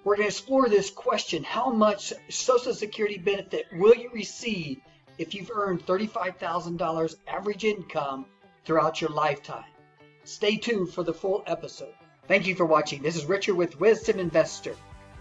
We're going to explore this question: how much Social Security benefit will you receive if you've earned $35,000 average income throughout your lifetime? Stay tuned for the full episode. Thank you for watching. This is Richard with Wisdom Investor.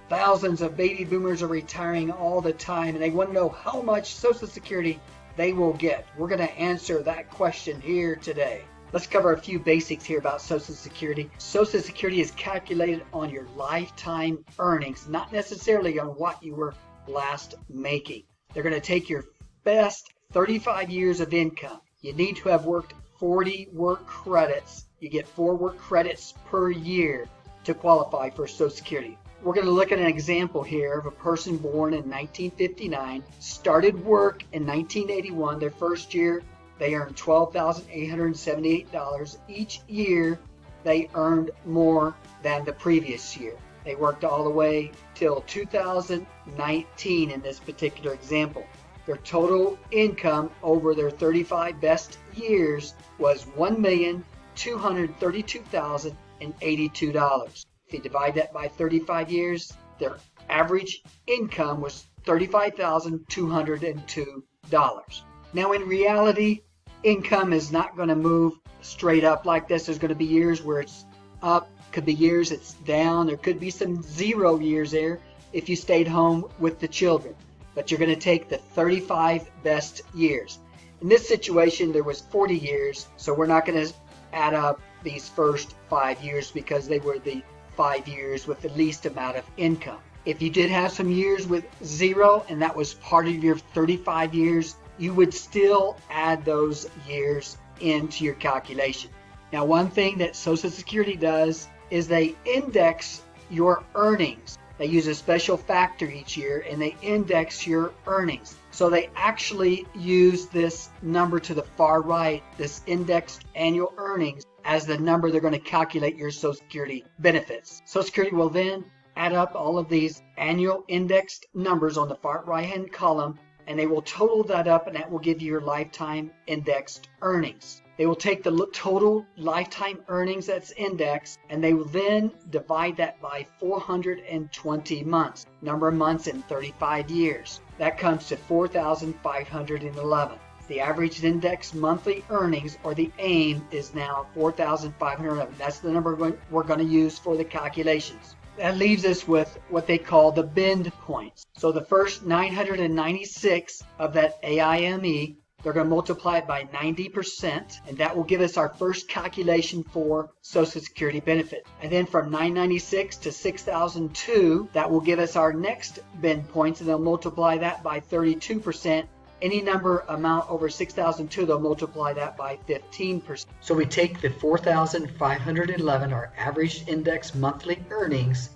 Thousands of baby boomers are retiring all the time, and they want to know how much Social Security they will get. We're going to answer that question here today. Let's cover a few basics here about Social Security. Social Security is calculated on your lifetime earnings, not necessarily on what you were last making. They're going to take your best 35 years of income. You need to have worked 40 work credits. You get 4 work credits per year to qualify for Social Security. We're going to look at an example here of a person born in 1959, started work in 1981. Their first year, they earned $12,878. Each year, they earned more than the previous year. They worked all the way till 2019 in this particular example. Their total income over their 35 best years was $1,232,082. If you divide that by 35 years, their average income was $35,202. Now, in reality, income is not going to move straight up like this. There's going to be years where it's up, could be years it's down. There could be some 0 years there if you stayed home with the children. But you're going to take the 35 best years. In this situation, there was 40 years, so we're not going to add up these first 5 years because they were the 5 years with the least amount of income. If you did have some years with 0 and that was part of your 35 years, you would still add those years into your calculation. Now, one thing that Social Security does is they index your earnings. They use a special factor each year and they index your earnings. So they actually use this number to the far right, this indexed annual earnings, as the number they're going to calculate your Social Security benefits. Social Security will then add up all of these annual indexed numbers on the far right-hand column, and they will total that up, and that will give you your lifetime indexed earnings. They will take the total lifetime earnings that's indexed, and they will then divide that by 420 months, number of months in 35 years. That comes to 4,511. The average index monthly earnings, or the AIM, is now 4,511. That's the number we're going to use for the calculations. That leaves us with what they call the bend points. So the first 996 of that AIME, they're going to multiply it by 90%, and that will give us our first calculation for Social Security benefit. And then from 996 to 6002, that will give us our next bend points, and they'll multiply that by 32%. Any number amount over 6,002, they'll multiply that by 15%. So we take the 4,511, our average index monthly earnings,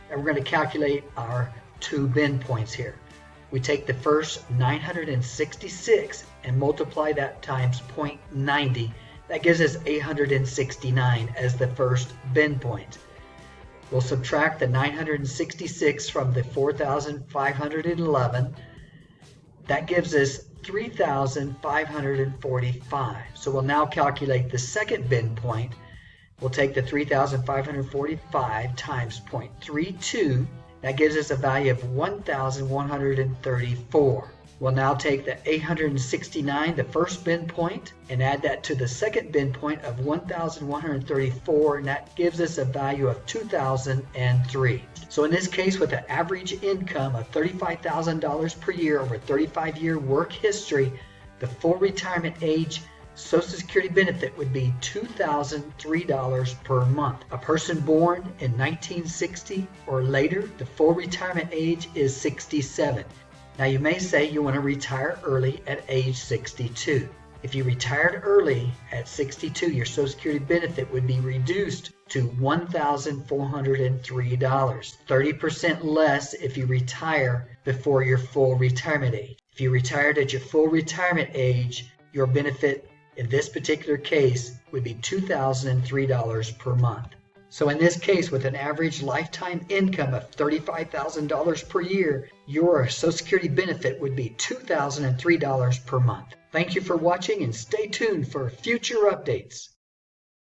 and we're going to calculate our 2 bend points here. We take the first 966 and multiply that times 0.90. That gives us 869 as the first bend point. We'll subtract the 966 from the 4,511. That gives us 3,545. So we'll now calculate the second bend point. We'll take the 3,545 times 0.32. That gives us a value of 1,134. We'll now take the 869, the first bend point, and add that to the second bend point of 1,134, and that gives us a value of 2,003. So in this case, with an average income of $35,000 per year over 35-year work history, the full retirement age Social Security benefit would be $2,003 per month. A person born in 1960 or later, the full retirement age is 67. Now you may say you want to retire early at age 62. If you retired early at 62, your Social Security benefit would be reduced to $1,403, 30% less if you retire before your full retirement age. If you retired at your full retirement age, your benefit in this particular case would be $2,003 per month. So in this case, with an average lifetime income of $35,000 per year, your Social Security benefit would be $2,003 per month. Thank you for watching and stay tuned for future updates.